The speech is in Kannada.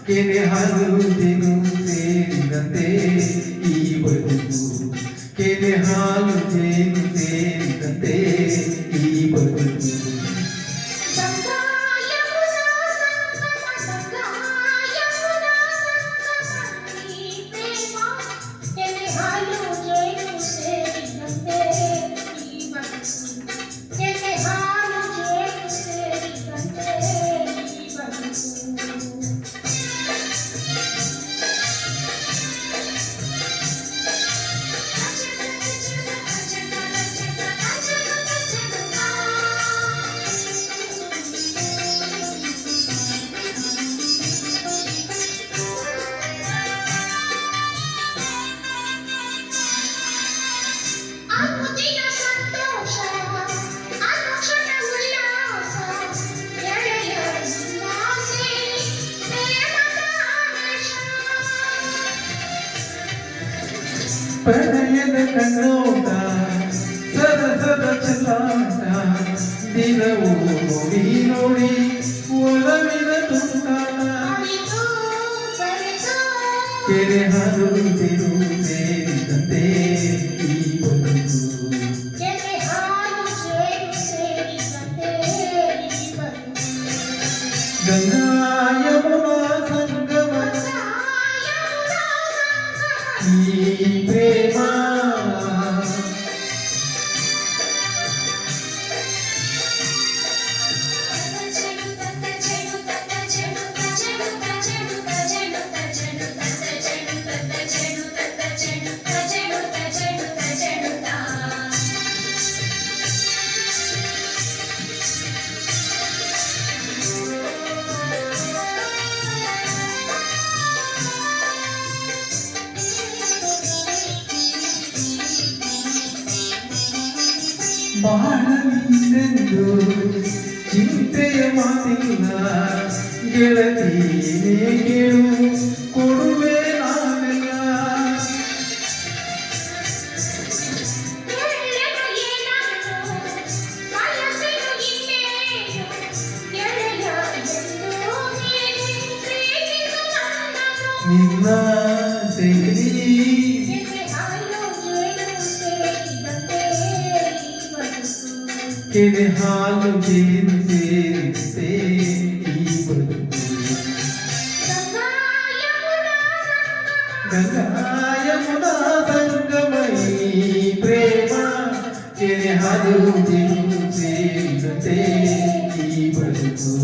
ಕೆರೆ ಹಾಲು ಜೇನು ಸೇರಿದಂತೆ ಈ ಬದುಕು ಕೆರೆ ಹಾಲು ಜೇನು ಸೇರಿದಂತೆ ಈ ಬದುಕು ಪ್ರಣಯದ ಕಣ್ಣೋಟ ಸರಸದ ಚಲಾಟ ದಿನವೂ ನೋಡಿ ನೋಡಿ ಒಲವಿನ ತುಂಟಾಟ ಕೆರೆ ಹಾಲು ತಿರು ಸೇರಿದಂತೆ ಈ ಬದುಕು ಗಂಗಾ ಯಮುನಾ ಸಂಗಮ ಈ ಪ್ರೇಮ ಬಾಳಲಿಂದೆಂದು ಚಿಂತೆಯ ಮಾತಿಲ್ಲ ಗೆಳತಿಯೇ ಕೇಳು ಕೊಡುವೆ ನಾನೆಲ್ಲ ನಿನ್ನ ಸೇರಿ ಕೆರೆ ಹಾಲು ಜೇನು ಸೇರಿದಂತೆ ಈ ಬದುಕು ಗಂಗಾ ಯಮುನಾ ಸಂಗಮ ಈ ಪ್ರೇಮ ಕೆರೆ ಹಾಲು ಜೇನು ಸೇರಿದಂತೆ ಈ ಬದುಕು